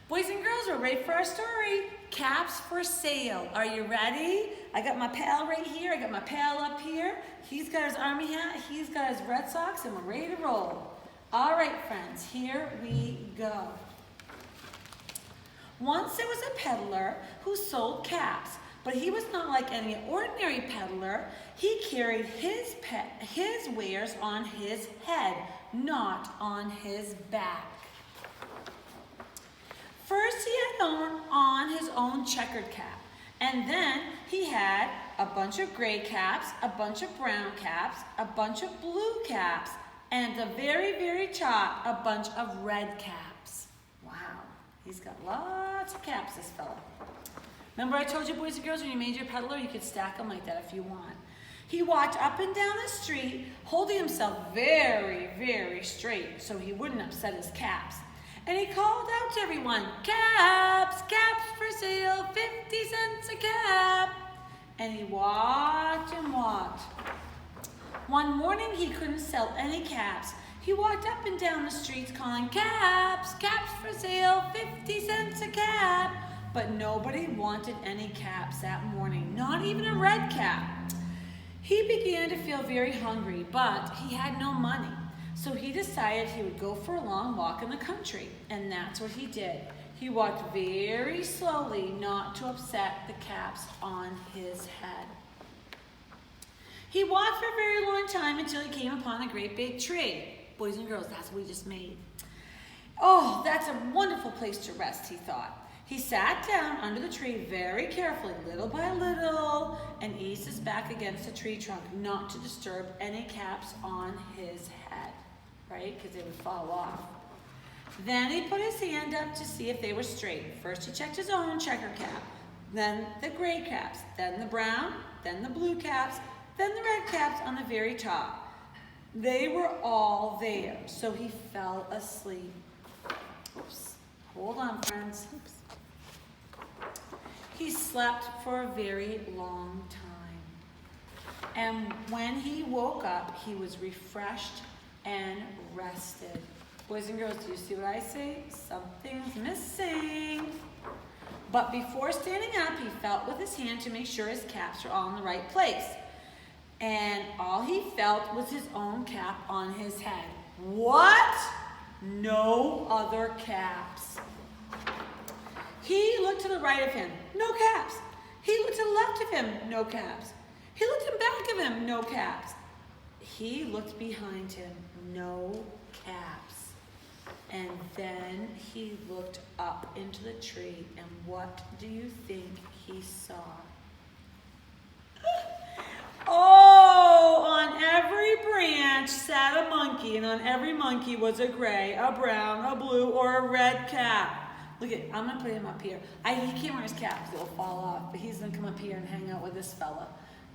Boys and girls, we're ready for our story. Caps for sale. Are you ready? I got my pal right here. I got my pal up here. He's got his army hat. He's got his Red Sox, and we're ready to roll. All right, friends, here we go. Once there was a peddler who sold caps, but he was not like any ordinary peddler. He carried his wares on his head, not on his back. First, he had on his own checkered cap, and then he had a bunch of gray caps, a bunch of brown caps, a bunch of blue caps, and at the very, very top, a bunch of red caps. Wow, he's got lots of caps, this fella. Remember I told you, boys and girls, when you made your peddler, you could stack them like that if you want. He walked up and down the street, holding himself very, very straight so he wouldn't upset his caps. And he called out to everyone, caps, caps for sale, 50 cents a cap. And he walked and walked. One morning he couldn't sell any caps. He walked up and down the streets calling, caps, caps for sale, 50 cents a cap. But nobody wanted any caps that morning, not even a red cap. He began to feel very hungry, but he had no money. So he decided he would go for a long walk in the country, and that's what he did. He walked very slowly, not to upset the caps on his head. He walked for a very long time until he came upon a great big tree. Boys and girls, that's what we just made. Oh, that's a wonderful place to rest, he thought. He sat down under the tree very carefully, little by little, and eased his back against the tree trunk, not to disturb any caps on his head, right? Because they would fall off. Then he put his hand up to see if they were straight. First he checked his own checker cap, then the gray caps, then the brown, then the blue caps, then the red caps on the very top. They were all there, so he fell asleep. Oops. Hold on, friends. Oops. He slept for a very long time. And when he woke up, he was refreshed and rested. Boys and girls, do you see what I see? Something's missing. But before standing up, he felt with his hand to make sure his caps were all in the right place. And all he felt was his own cap on his head. What? No other caps. He looked to the right of him, no caps. He looked to the left of him, no caps. He looked in back of him, no caps. He looked behind him, no caps. And then he looked up into the tree, and what do you think he saw? Oh, on every branch sat a monkey, and on every monkey was a gray, a brown, a blue, or a red cap. Look at, I'm gonna put him up here. He can't wear his cap because it'll fall off, but he's gonna come up here and hang out with this fella.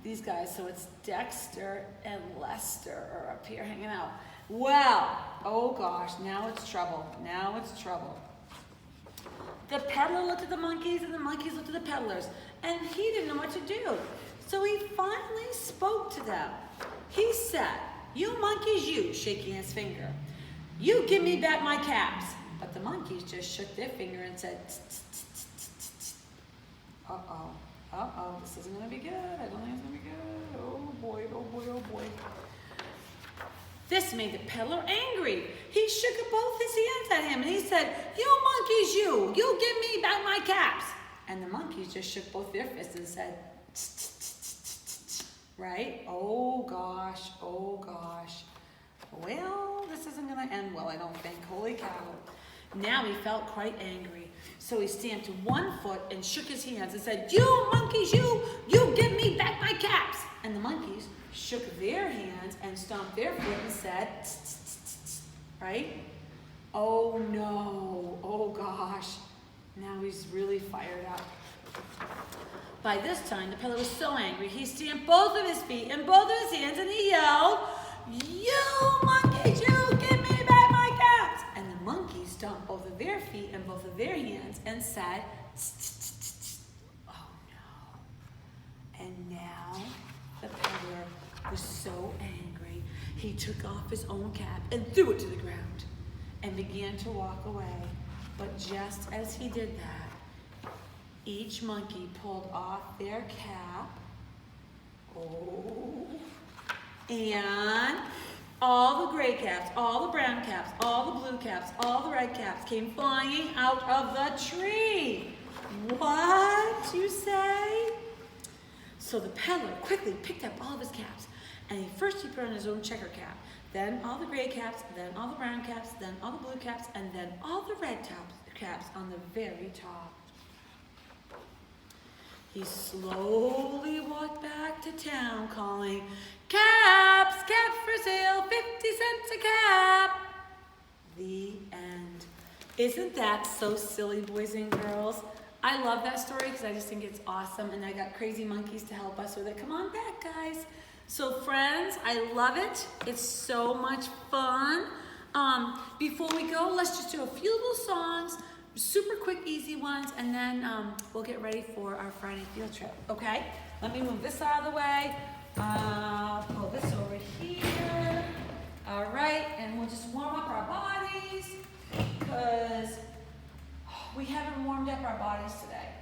These guys, so it's Dexter and Lester are up here hanging out. Well, oh gosh, now it's trouble. Now it's trouble. The peddler looked at the monkeys and the monkeys looked at the peddlers, and he didn't know what to do. So he finally spoke to them. He said, you monkeys, you, shaking his finger, you give me back my caps. But the monkeys just shook their finger and said, uh-oh, uh-oh, this isn't gonna be good. I don't think it's gonna be good. Oh boy, oh boy, oh boy. This made the peddler angry. He shook both his hands at him and he said, you monkeys, you give me back my caps. And the monkeys just shook both their fists and said, right? Oh gosh, oh gosh. Well, this isn't gonna end well, I don't think. Holy cow. Now he felt quite angry. So he stamped one foot and shook his hands and said, you monkeys, you give me back my caps. And the monkeys shook their hands and stomped their foot and said, right? Oh no, oh gosh. Now he's really fired up. By this time, the peddler was so angry, he stamped both of his feet and both of his hands and he yelled, you monkeys, you give me back my caps. And the monkeys stomped both of their feet and both of their hands and said, oh no. And now the peddler was so angry, he took off his own cap and threw it to the ground and began to walk away. But just as he did that, each monkey pulled off their cap. Oh. And all the gray caps, all the brown caps, all the blue caps, all the red caps came flying out of the tree. What, you say? So the peddler quickly picked up all of his caps, and first he put on his own checker cap, then all the gray caps, then all the brown caps, then all the blue caps, and then all the red caps on the very top. He slowly walked back to town calling, "Caps, caps for sale, 50 cents a cap." The end. Isn't that so silly, boys and girls? I love that story because I just think it's awesome, and I got crazy monkeys to help us with it. Come on back, guys. So friends, I love it. It's so much fun. Before we go, let's just do a few little songs, super quick, easy ones, and then we'll get ready for our Friday field trip, okay? Let me move this out of the way. Pull this over here. All right, and we'll just warm up our bodies because we haven't warmed up our bodies today.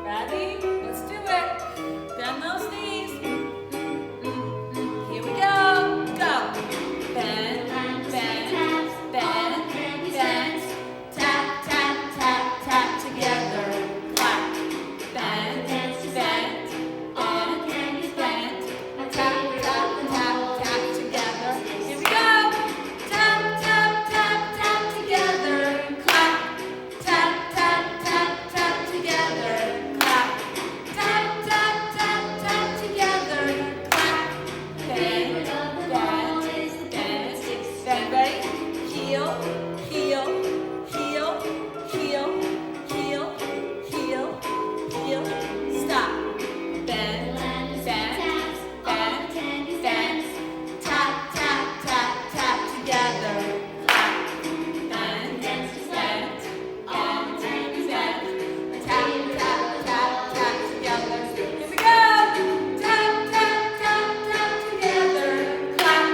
Ready? Let's do it. Bend those knees. Here we go. Go. Bend, bend, bend, bend. Tap, tap, tap, tap together. Clap. Bend, bend, bend, bend. Tap, tap, tap, tap together. Here we go. Tap, tap, tap, tap together. Clap. Tap, tap, tap, tap together. Clap. Tap, tap, tap, tap together. Clap. Bend, bend, bend. Bend, ready? Heel, heel, heel, heel, heel, heel, heel. Stop. Bend, bend, bend, bend. Tap, tap, tap, tap together. Clap. Bend, bend, bend, bend. Tap, tap, tap, tap together. Here we go. Tap, tap, tap, tap together. Clap.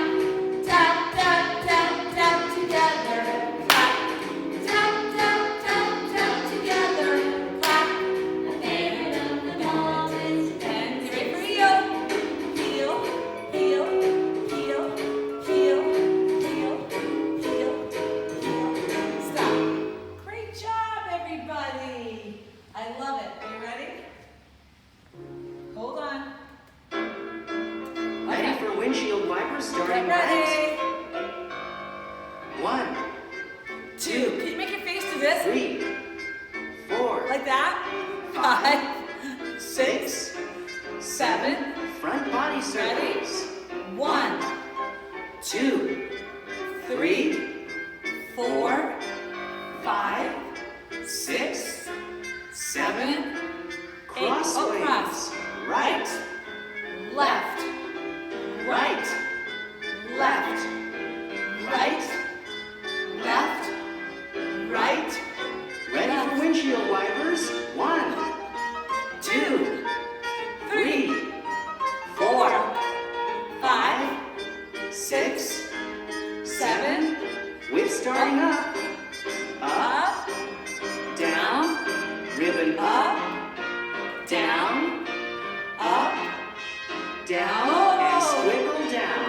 Tap, tap, tap, tap together. Clap. Tap, tap, tap, tap together. Clap. Bend, bend. You ready for heel? Heel, heel, heel, heel, heel, heel, heel. Stop. Great job, everybody. I love it. Are you ready? Hold on. Ready for windshield wipers starting Get right. ready. 1, 2. Can you make your face do this? 3, 4, Like that? 5, 6, 7. front body circles. 1, 2, 3, 4, 5, 6, 7, 8. crossways. Cross. Right, Left. right, Left. right, left, right. Ready for windshield wipers? 1, 2, 3, 4, 5, 6, 7. whip starting up. Up, Up. down, ribbon up, down, up, down, and squiggle down.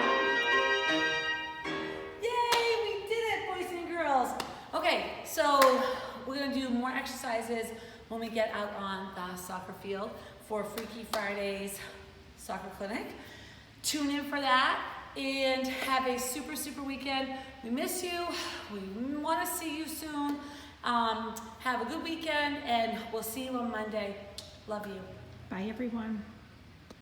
Yay, we did it, boys and girls. Okay, so we're gonna do more exercises when we get out on the soccer field for Freaky Fridays soccer clinic. Tune in for that and have a super, super weekend. We miss you. We wanna see you soon. Have a good weekend and we'll see you on Monday. Love you. Bye, everyone.